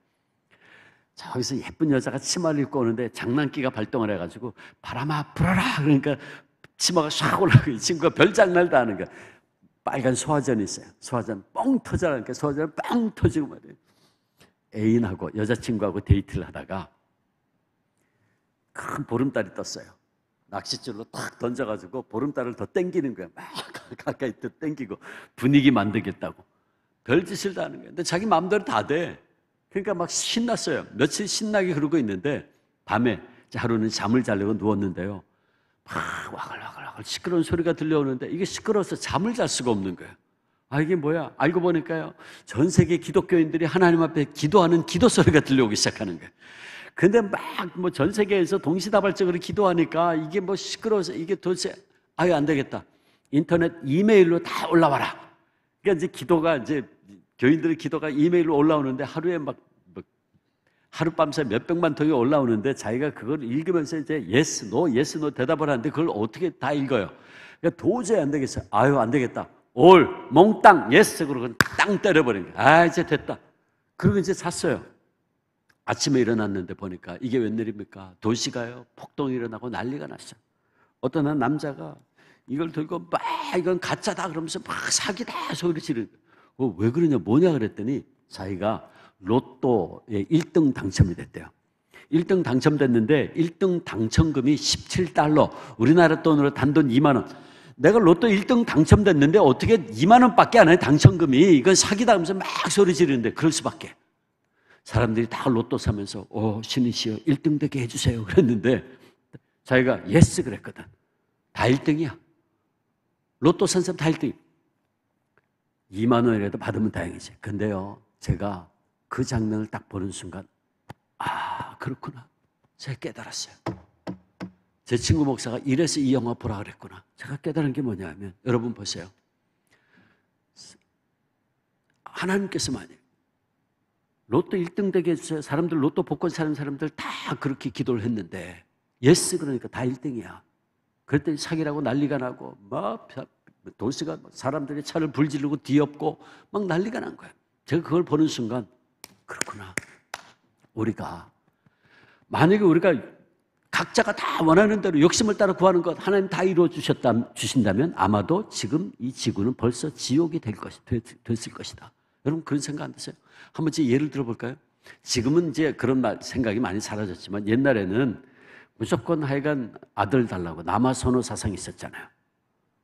저기서 예쁜 여자가 치마를 입고 오는데 장난기가 발동을 해가지고 바람아 불어라 그러니까 치마가 샥 올라가고 이 친구가 별장날 다 하는 거야. 빨간 소화전이 있어요. 소화전 뻥 터져라니까 소화전 빵 터지고 말이에요. 애인하고 여자친구하고 데이트를 하다가 큰 보름달이 떴어요. 낚싯줄로 탁 던져가지고 보름달을 더 땡기는 거야. 막 가까이 더 땡기고 분위기 만들겠다고 별짓을 다 하는 거야. 근데 자기 마음대로 다 돼. 그러니까 막 신났어요. 며칠 신나게 그러고 있는데 밤에 하루는 잠을 자려고 누웠는데요. 막 와글와글 시끄러운 소리가 들려오는데 이게 시끄러워서 잠을 잘 수가 없는 거예요. 이게 뭐야? 알고 보니까요. 전 세계 기독교인들이 하나님 앞에 기도하는 기도 소리가 들려오기 시작하는 거예요. 근데 막 뭐 전 세계에서 동시다발적으로 기도하니까 이게 뭐 시끄러워서 이게 도대체 안 되겠다. 인터넷 이메일로 다 올라와라. 그러니까 이제 기도가 이제 교인들의 기도가 이메일로 올라오는데 하루에 막 하룻밤새 몇백만 통이 올라오는데 자기가 그걸 읽으면서 이제 yes, no 대답을 하는데 그걸 어떻게 다 읽어요. 그러니까 도저히 안 되겠어요. 안 되겠다. all, 몽땅, yes 그러고 땅 때려버린 거예요. 이제 됐다. 그리고 이제 잤어요. 아침에 일어났는데 보니까 이게 웬일입니까? 도시가요 폭동이 일어나고 난리가 났어요. 어떤 한 남자가 이걸 들고 막 이건 가짜다 그러면서 막 사기다 소리 지르는 거예요. 왜 그러냐 뭐냐 그랬더니 자기가 로또에 1등 당첨이 됐대요. 1등 당첨됐는데 1등 당첨금이 17달러 우리나라 돈으로 단돈 2만 원. 내가 로또 1등 당첨됐는데 어떻게 2만 원밖에 안 해 당첨금이. 이건 사기다 하면서 막 소리 지르는데 그럴 수밖에. 사람들이 다 로또 사면서 신이시여 1등 되게 해주세요 그랬는데 자기가 예스 그랬거든. 다 1등이야. 로또 산 사람 다 1등. 2만 원이라도 받으면 다행이지. 근데요 제가 그 장면을 딱 보는 순간 그렇구나. 제가 깨달았어요. 제 친구 목사가 이래서 이 영화 보라 그랬구나. 제가 깨달은 게 뭐냐면 여러분 보세요. 하나님께서 만약 로또 1등 되게 해주세요. 사람들 로또 복권 사는 사람들 다 그렇게 기도를 했는데 예스 그러니까 다 1등이야. 그랬더니 사기라고 난리가 나고 막 도시가 사람들이 차를 불지르고 뒤엎고 막 난리가 난 거예요. 제가 그걸 보는 순간 그렇구나. 우리가 만약에 우리가 각자가 다 원하는 대로 욕심을 따라 구하는 것 하나님 다 이루어 주신다면 아마도 지금 이 지구는 벌써 지옥이 됐을 것이다. 여러분 그런 생각 안 드세요? 한번 제 예를 들어볼까요? 지금은 이제 그런 생각이 많이 사라졌지만 옛날에는 무조건 하여간 아들 달라고 남아선호 사상이 있었잖아요.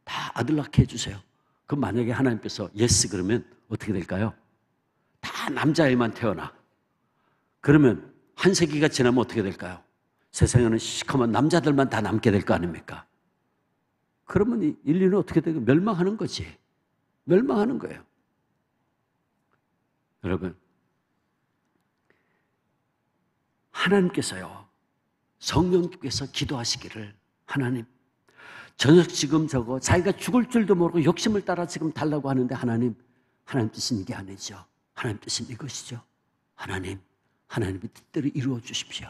다 아들 낳게 해주세요. 그럼 만약에 하나님께서 예스 그러면 어떻게 될까요? 다 남자애만 태어나. 그러면 한 세기가 지나면 어떻게 될까요? 세상에는 시커먼 남자들만 다 남게 될 거 아닙니까? 그러면 인류는 어떻게 되고 멸망하는 거지. 멸망하는 거예요. 여러분, 하나님께서요, 성령께서 기도하시기를 하나님, 저녁 지금 저거 자기가 죽을 줄도 모르고 욕심을 따라 지금 달라고 하는데 하나님 뜻은 이게 아니죠. 하나님 뜻은 이것이죠. 하나님의 뜻대로 이루어 주십시오.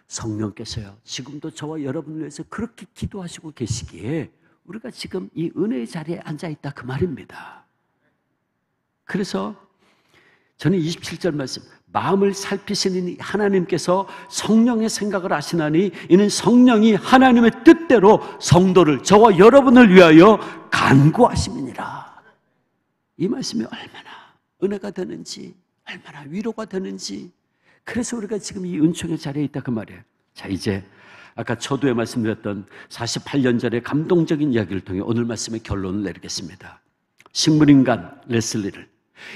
성령께서요, 지금도 저와 여러분을 위해서 그렇게 기도하시고 계시기에 우리가 지금 이 은혜의 자리에 앉아있다 그 말입니다. 그래서 저는 27절 말씀, 마음을 살피시는 하나님께서 성령의 생각을 아시나니 이는 성령이 하나님의 뜻대로 성도를 저와 여러분을 위하여 간구하심이니라. 이 말씀이 얼마나 은혜가 되는지, 얼마나 위로가 되는지, 그래서 우리가 지금 이 은총의 자리에 있다 그 말이에요. 자, 이제 아까 초두에 말씀드렸던 48년 전의 감동적인 이야기를 통해 오늘 말씀의 결론을 내리겠습니다. 식물인간 레슬리를,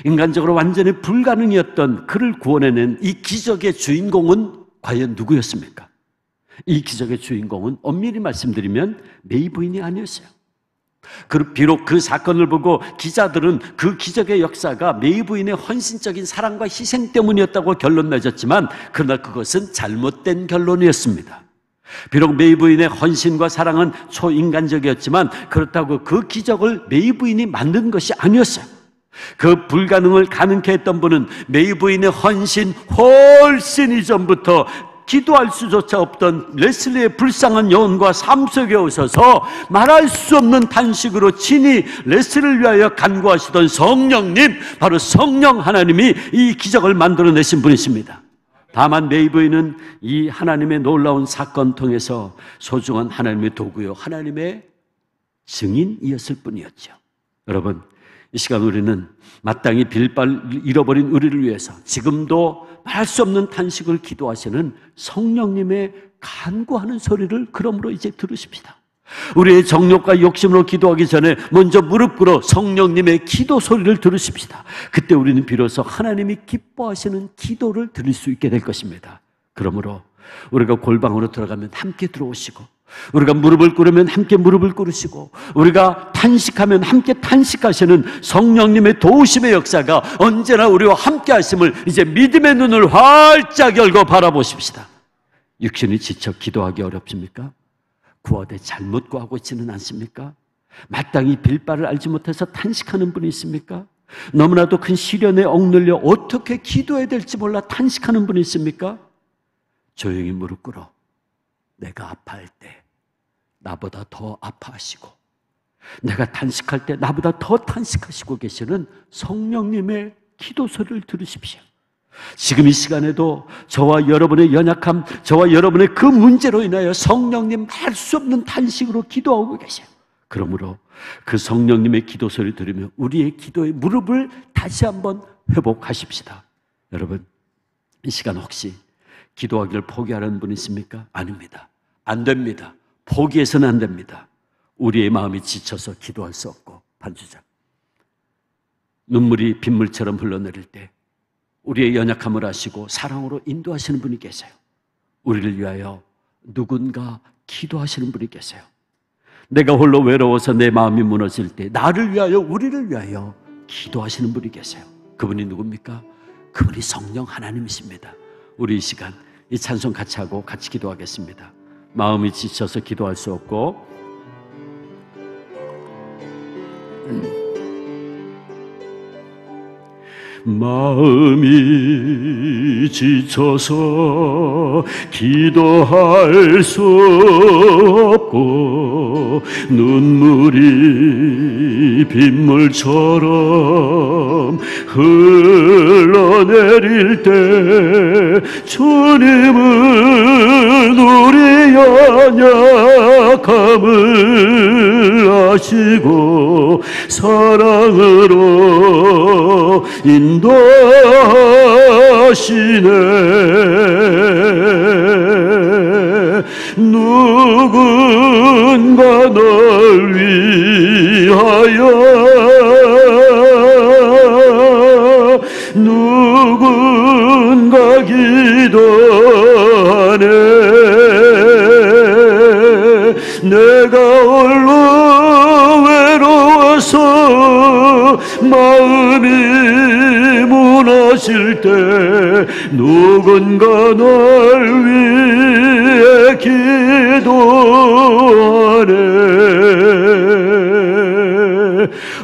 인간적으로 완전히 불가능이었던 그를 구원해낸 이 기적의 주인공은 과연 누구였습니까? 이 기적의 주인공은 엄밀히 말씀드리면 메이 부인이 아니었어요. 비록 그 사건을 보고 기자들은 그 기적의 역사가 메이 부인의 헌신적인 사랑과 희생 때문이었다고 결론 내줬지만 그러나 그것은 잘못된 결론이었습니다. 비록 메이 부인의 헌신과 사랑은 초인간적이었지만 그렇다고 그 기적을 메이 부인이 만든 것이 아니었어요. 그 불가능을 가능케 했던 분은 메이 부인의 헌신 훨씬 이전부터 기도할 수조차 없던 레슬리의 불쌍한 영혼과 삶 속에 오셔서 말할 수 없는 탄식으로 친히 레슬리를 위하여 간구하시던 성령님, 바로 성령 하나님이 이 기적을 만들어내신 분이십니다. 다만 메이 부인은 이 하나님의 놀라운 사건 통해서 소중한 하나님의 도구요, 하나님의 증인이었을 뿐이었죠. 여러분, 이 시간 우리는 마땅히 빌바를 잃어버린 우리를 위해서 지금도 말할 수 없는 탄식을 기도하시는 성령님의 간구하는 소리를 그러므로 이제 들으십시다. 우리의 정욕과 욕심으로 기도하기 전에 먼저 무릎 꿇어 성령님의 기도 소리를 들으십시다. 그때 우리는 비로소 하나님이 기뻐하시는 기도를 들을 수 있게 될 것입니다. 그러므로 우리가 골방으로 들어가면 함께 들어오시고, 우리가 무릎을 꿇으면 함께 무릎을 꿇으시고, 우리가 탄식하면 함께 탄식하시는 성령님의 도우심의 역사가 언제나 우리와 함께 하심을 이제 믿음의 눈을 활짝 열고 바라보십시다. 육신이 지쳐 기도하기 어렵습니까? 구하되 잘못 구하고 있지는 않습니까? 마땅히 빌바를 알지 못해서 탄식하는 분이 있습니까? 너무나도 큰 시련에 억눌려 어떻게 기도해야 될지 몰라 탄식하는 분이 있습니까? 조용히 무릎 꿇어 내가 아파할 때 나보다 더 아파하시고, 내가 탄식할 때 나보다 더 탄식하시고 계시는 성령님의 기도 소리를 들으십시오. 지금 이 시간에도 저와 여러분의 연약함, 저와 여러분의 그 문제로 인하여 성령님 할 수 없는 탄식으로 기도하고 계세요. 그러므로 그 성령님의 기도 소리를 들으며 우리의 기도의 무릎을 다시 한번 회복하십시다. 여러분, 이 시간 혹시 기도하기를 포기하라는 분 있습니까? 아닙니다. 안 됩니다. 포기해서는 안 됩니다. 우리의 마음이 지쳐서 기도할 수 없고, 반주자, 눈물이 빗물처럼 흘러내릴 때 우리의 연약함을 아시고 사랑으로 인도하시는 분이 계세요. 우리를 위하여 누군가 기도하시는 분이 계세요. 내가 홀로 외로워서 내 마음이 무너질 때 나를 위하여, 우리를 위하여 기도하시는 분이 계세요. 그분이 누굽니까? 그분이 성령 하나님이십니다. 우리 이 시간 이 찬송 같이 하고 같이 기도하겠습니다. 마음이 지쳐서 기도할 수 없고, 마음이 지쳐서 기도할 수 없고 눈물이 빗물처럼 흘러내릴 때 주님은 우리 연약함을 아시고 사랑으로 인도하시네. 누군가 널 위하여 누군가 기도하네. 내가 홀로 외로워서 마음이 무너질 때 누군가 널 위해 기도하네.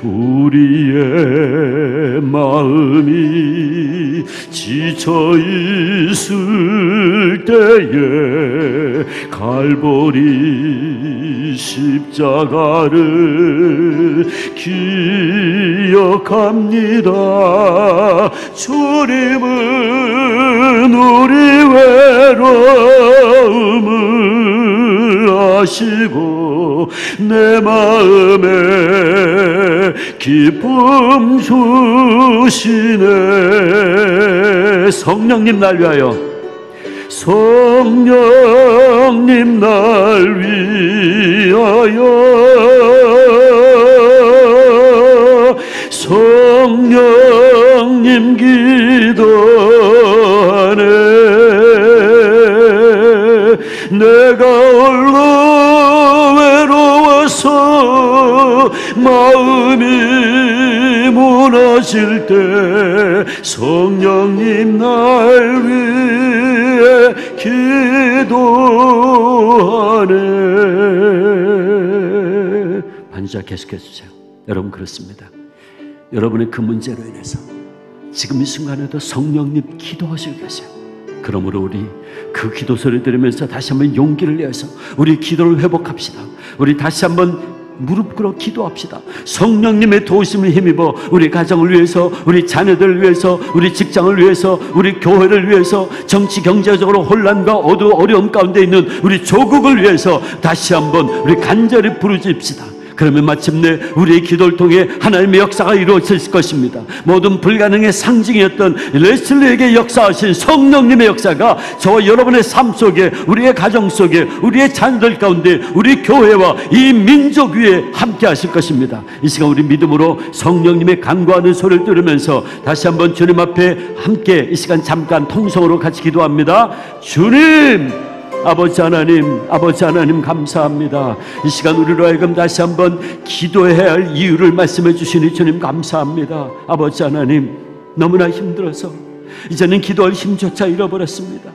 우리의 마음이 지쳐 있을 때에 갈보리 십자가를 기억합니다. 주님은 우리 외로움을 아시고 내 마음에 기쁨 주시네. 성령님 날 위하여, 성령님 날 위하여 성령님 기도하네. 내가 홀로 외로워서 마음이 무너질 때 성령님 날 위해 기도하네. 반주자 계속해 주세요. 여러분 그렇습니다. 여러분의 그 문제로 인해서 지금 이 순간에도 성령님 기도하시고 계세요. 그러므로 우리 그 기도 소리 들으면서 다시 한번 용기를 내서 우리 기도를 회복합시다. 우리 다시 한번 무릎 꿇어 기도합시다. 성령님의 도우심을 힘입어 우리 가정을 위해서, 우리 자녀들을 위해서, 우리 직장을 위해서, 우리 교회를 위해서, 정치 경제적으로 혼란과 어려움 가운데 있는 우리 조국을 위해서 다시 한번 우리 간절히 부르짖읍시다. 그러면 마침내 우리의 기도를 통해 하나님의 역사가 이루어질 것입니다. 모든 불가능의 상징이었던 레슬리에게 역사하신 성령님의 역사가 저와 여러분의 삶 속에, 우리의 가정 속에, 우리의 자녀들 가운데, 우리 교회와 이 민족 위에 함께 하실 것입니다. 이 시간 우리 믿음으로 성령님의 간구하는 소리를 들으면서 다시 한번 주님 앞에 함께 이 시간 잠깐 통성으로 같이 기도합니다. 주님, 아버지 하나님 감사합니다. 이 시간 우리로 하여금 다시 한번 기도해야 할 이유를 말씀해 주시니 주님 감사합니다. 아버지 하나님, 너무나 힘들어서 이제는 기도할 힘조차 잃어버렸습니다.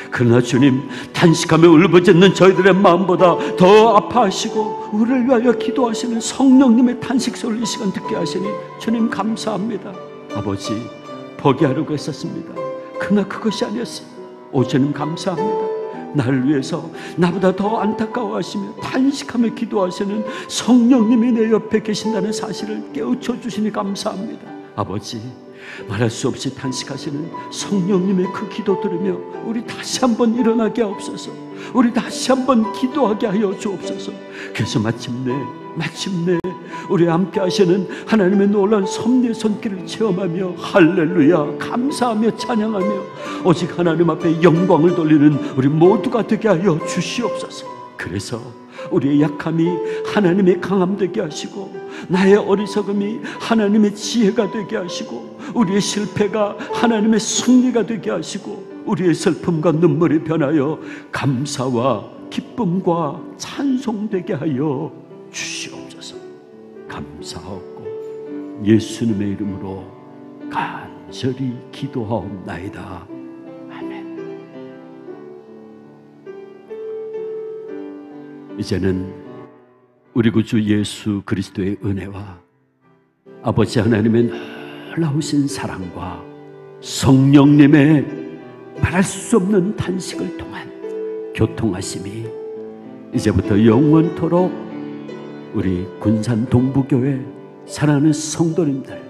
그러나 주님, 탄식하며 울부짖는 저희들의 마음보다 더 아파하시고 우리를 위하여 기도하시는 성령님의 탄식 소리를 이 시간 듣게 하시니 주님 감사합니다. 아버지, 포기하려고 했었습니다. 그러나 그것이 아니었어요. 오 주님 감사합니다. 나를 위해서 나보다 더 안타까워하시며 탄식하며 기도하시는 성령님이 내 옆에 계신다는 사실을 깨우쳐 주시니 감사합니다. 아버지, 말할 수 없이 탄식하시는 성령님의 그 기도 들으며 우리 다시 한번 일어나게 하옵소서. 우리 다시 한번 기도하게 하여 주옵소서. 그래서 마침내 우리 함께 하시는 하나님의 놀라운 섭리의 손길을 체험하며 할렐루야 감사하며 찬양하며 오직 하나님 앞에 영광을 돌리는 우리 모두가 되게 하여 주시옵소서. 그래서 우리의 약함이 하나님의 강함 되게 하시고, 나의 어리석음이 하나님의 지혜가 되게 하시고, 우리의 실패가 하나님의 승리가 되게 하시고, 우리의 슬픔과 눈물이 변하여 감사와 기쁨과 찬송되게 하여 주시옵소서. 감사하고 예수님의 이름으로 간절히 기도하옵나이다. 아멘. 이제는 우리 구주 예수 그리스도의 은혜와 아버지 하나님의 놀라우신 사랑과 성령님의 말할 수 없는 탄식을 통한 교통하심이 이제부터 영원토록 우리 군산 동부교회 사랑하는 성도님들,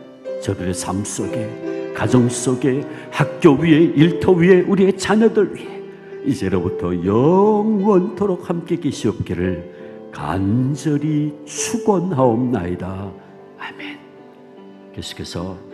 저들의 삶 속에, 가정 속에, 학교 위에, 일터 위에, 우리의 자녀들 위에 이제로부터 영원토록 함께 계시옵기를 간절히 축원하옵나이다. 아멘. 계속해서